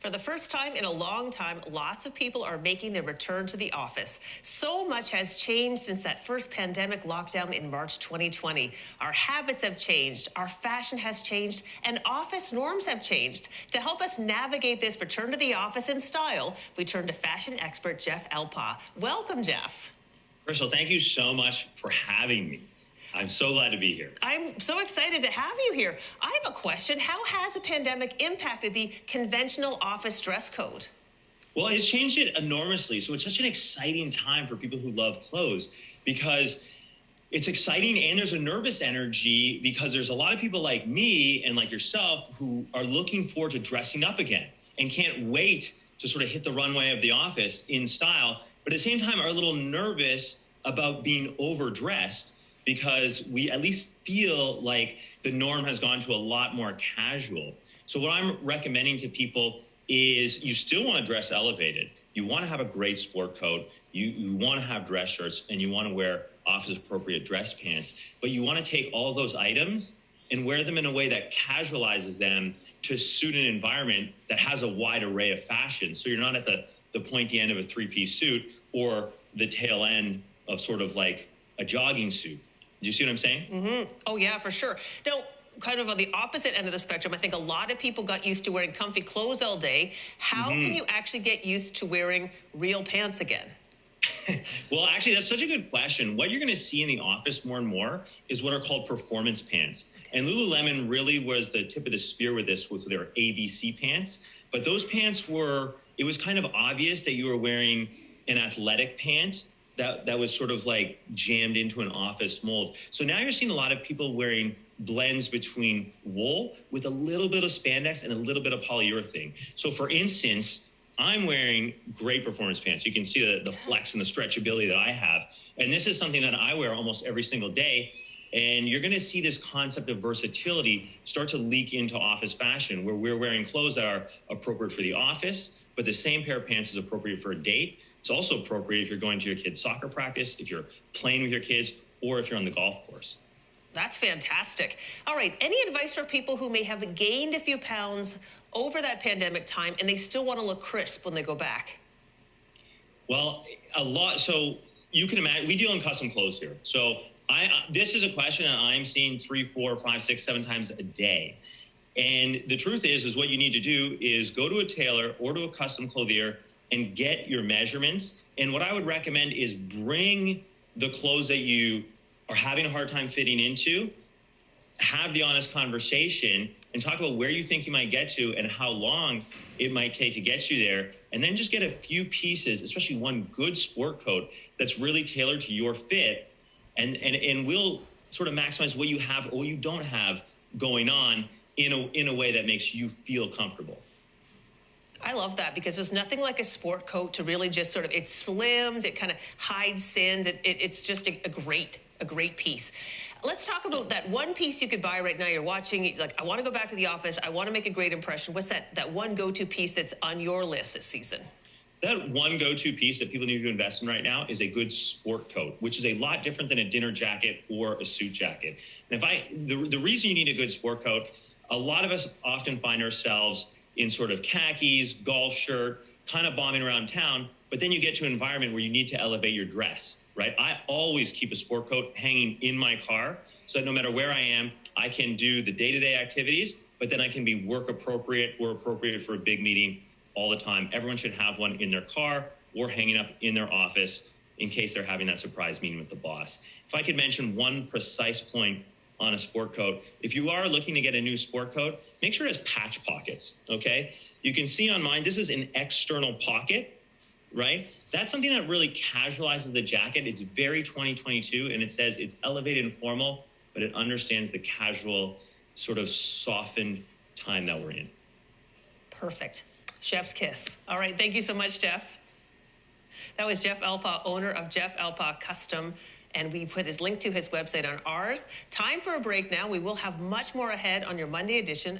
For the first time in a long time, lots of people are making their return to the office. So much has changed since that first pandemic lockdown in March 2020. Our habits have changed, our fashion has changed, and office norms have changed. To help us navigate this return to the office in style, we turn to fashion expert Jeff Alpaugh. Welcome, Jeff. Crystal, thank you so much for having me. I'm so glad to be here. I'm so excited to have you here. I have a question. How has the pandemic impacted the conventional office dress code? Well, it's changed it enormously. So it's such an exciting time for people who love clothes because it's exciting and there's a nervous energy because there's a lot of people like me and like yourself who are looking forward to dressing up again and can't wait to sort of hit the runway of the office in style, but at the same time are a little nervous about being overdressed because we at least feel like the norm has gone to a lot more casual. So what I'm recommending to people is you still want to dress elevated. You want to have a great sport coat. You want to have dress shirts and you want to wear office appropriate dress pants, but you want to take all those items and wear them in a way that casualizes them to suit an environment that has a wide array of fashion. So you're not at the pointy end of a three-piece suit or the tail end of sort of like a jogging suit. Do you see what I'm saying? Mm-hmm. Oh, yeah, for sure. Now, kind of on the opposite end of the spectrum, I think a lot of people got used to wearing comfy clothes all day. How can you actually get used to wearing real pants again? Well, actually, that's such a good question. What you're going to see in the office more and more is what are called performance pants. And Lululemon really was the tip of the spear with this, with their ABC pants. But those pants it was kind of obvious that you were wearing an athletic pant that was sort of like jammed into an office mold. So now you're seeing a lot of people wearing blends between wool with a little bit of spandex and a little bit of polyurethane. So for instance, I'm wearing great performance pants. You can see the flex and the stretchability that I have. And this is something that I wear almost every single day. And you're going to see this concept of versatility start to leak into office fashion, where we're wearing clothes that are appropriate for the office, but the same pair of pants is appropriate for a date. It's also appropriate if you're going to your kid's soccer practice, if you're playing with your kids, or if you're on the golf course. That's fantastic. All right, any advice for people who may have gained a few pounds over that pandemic time and they still want to look crisp when they go back? Well, a lot. So you can imagine, we deal in custom clothes here. So this is a question that I'm seeing 3, 4, 5, 6, 7 times a day. And the truth is what you need to do is go to a tailor or to a custom clothier and get your measurements. And what I would recommend is bring the clothes that you are having a hard time fitting into, have the honest conversation and talk about where you think you might get to and how long it might take to get you there. And then just get a few pieces, especially one good sport coat that's really tailored to your fit. And we'll sort of maximize what you have or what you don't have going on in a way that makes you feel comfortable. I love that because there's nothing like a sport coat to really just sort of, it slims, it kind of hides sins. It's just a great piece. Let's talk about that one piece you could buy right now. You're watching, it's like, I want to go back to the office. I want to make a great impression. What's that one go-to piece that's on your list this season? That one go-to piece that people need to invest in right now is a good sport coat, which is a lot different than a dinner jacket or a suit jacket. And the reason you need a good sport coat, a lot of us often find ourselves in sort of khakis, golf shirt, kind of bombing around town, but then you get to an environment where you need to elevate your dress, right? I always keep a sport coat hanging in my car so that no matter where I am, I can do the day-to-day activities, but then I can be work appropriate or appropriate for a big meeting all the time. Everyone should have one in their car or hanging up in their office in case they're having that surprise meeting with the boss. If I could mention one precise point on a sport coat, if you are looking to get a new sport coat, make sure it has patch pockets, okay? You can see on mine, this is an external pocket, right? That's something that really casualizes the jacket. It's very 2022, and it says it's elevated and formal, but it understands the casual, sort of softened time that we're in. Perfect. Chef's kiss. All right, thank you so much, Jeff. That was Jeff Alpaugh, owner of Jeff Alpaugh Custom, and we put his link to his website on ours. Time for a break now. We will have much more ahead on your Monday edition.